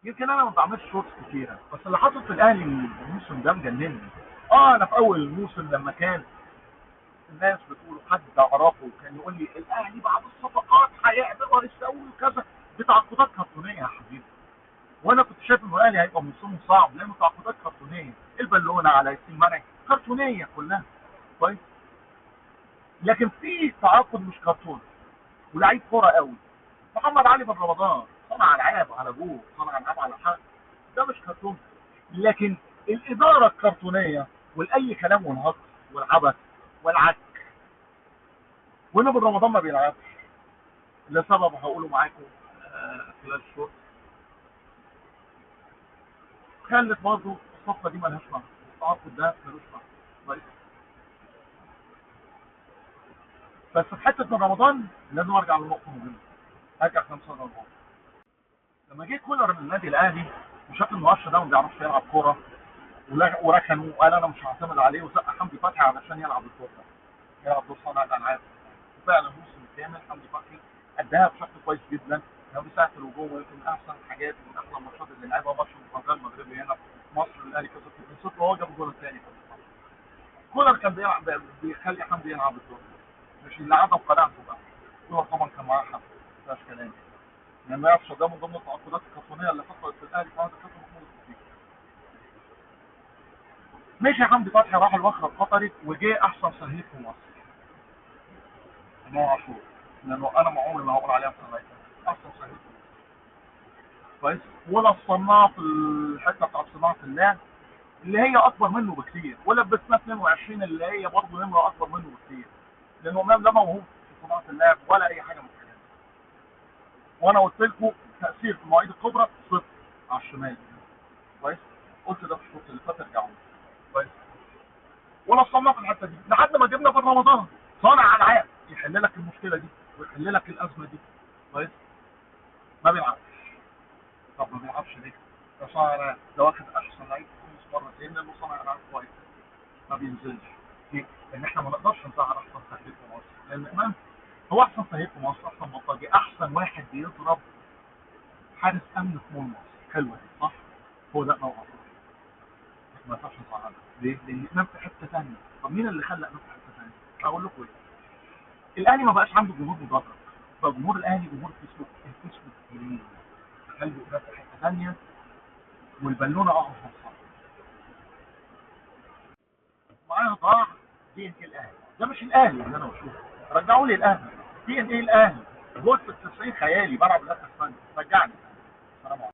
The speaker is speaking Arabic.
يمكن انا ما بعملش شوتس كتيره، بس اللي حصل في الاهلي الموسم ده مجنني. اه انا في اول الموسم لما كان الناس بتقول حد اعرفه كان يقول لي الاهلي بعد الصفقات هيعمل وهيسوي وكذا، بتعاقدات كرتونيه يا حبيبي. وانا كنت شايف ان الاهلي هيبقى موسمه صعب لانه تعاقدات كرتونيه، البالونه على ياسين منعي كرتونيه كلها. كويس. لكن في تعاقد مش كرتوني ولعيب كوره قوي، محمد علي بن رمضان صنع العاب على جول، صنع العاب على حق، ده مش كرتون. لكن الاداره الكرتونيه والاي كلام والهجص والعبث والعك، وان ابن رمضان ما بيلعبش لسبب هقوله معاكم خلال الشهر، خلت برضه الصفقه دي مالهاش معنى، التعاقد ده ملوش معنى. طيب. بس في حته ابن رمضان لازم ارجع لنقطه مهمه، ارجع 5 سنوات لما جه كولر من النادي الاهلي وشاف ان قفشه ده ما بيعرفش يلعب كوره، وركنه وقال انا مش هعتمد عليه، وزق حمدي فتحي علشان يلعب الدور ده، يلعب دور صانع الالعاب. وفعلا الموسم الكامل حمدي فتحي اداها بشكل كويس جدا، كان بيساعد في الهجوم، ويمكن من احسن الحاجات ومن احلى الماتشات اللي لعبها ماتش المنتخب المغربي هنا في مصر، الاهلي كسب 2-0 وهو جاب الجول الثاني. كولر كان بيلعب بيخلي حمدي يلعب الدور ده، مش اللي عدم قناعته بقى. كولر طبعا كان معاه حق، ما فيهاش كلام، لما يقفش ده من ضمن التعاقدات الكرتونيه اللي حصلت في الاهلي كانت كابتن محمود الخطيب. مشي حمدي فتحي راح الوخر القطري وجه احسن صهيب في مصر امام عاشور، لانه انا ما عمري ما هقول عليها في الرئيس احسن صهيب في مصر. كويس. ولا صناعه في الحته بتاعت صناعه اللعب اللي هي اكبر منه بكتير، ولبسنا 22 اللي هي برضه نمره اكبر منه بكتير، لانه امام لا موهوب في صناعه اللعب ولا اي حاجه من الكلام. وانا قلت لكم تاثير في المواعيد الكبرى صفر على الشمال. كويس. قلت ده في الشوط اللي فات، ارجعوا. كويس. ولا صنع في الحته دي لحد ما جبنا بن رمضان صانع العاب يحل لك المشكله دي ويحل لك الازمه دي. كويس. ما بيلعبش. طب ما بيلعبش ليه؟ ده صانع العاب، ده واخد احسن لعيب في تونس مرتين لانه صانع العاب كويس. ما بينزلش. ليه؟ لان احنا ما نقدرش نزعل احسن تهديف في مصر، لان امام هو احسن تهديف في مصر، احسن بلطجي، احسن واحد بيضرب حارس امن في مول مصر. حلوه دي صح؟ هو ده نوع ما ينفعش نزعله. ليه؟ لان امام في حته ثانيه. طب مين اللي خلى امام في حته ثانيه؟ اقول لكم ايه؟ الاهلي ما بقاش عنده جمهور مدرج، فجمهور الاهلي جمهور فيسبوك، الفيسبوك كبير، قلبه ده في حته ثانيه، والبالونه اقرب من معاها ضاع. دي ان ايه الاهلي ده مش الاهلي اللي انا بشوفه. رجعوا لي الاهلي. دي ان ايه الاهلي جول في ال 90 خيالي بلعب الاخر ثانيه، رجعني. سلام عليكم.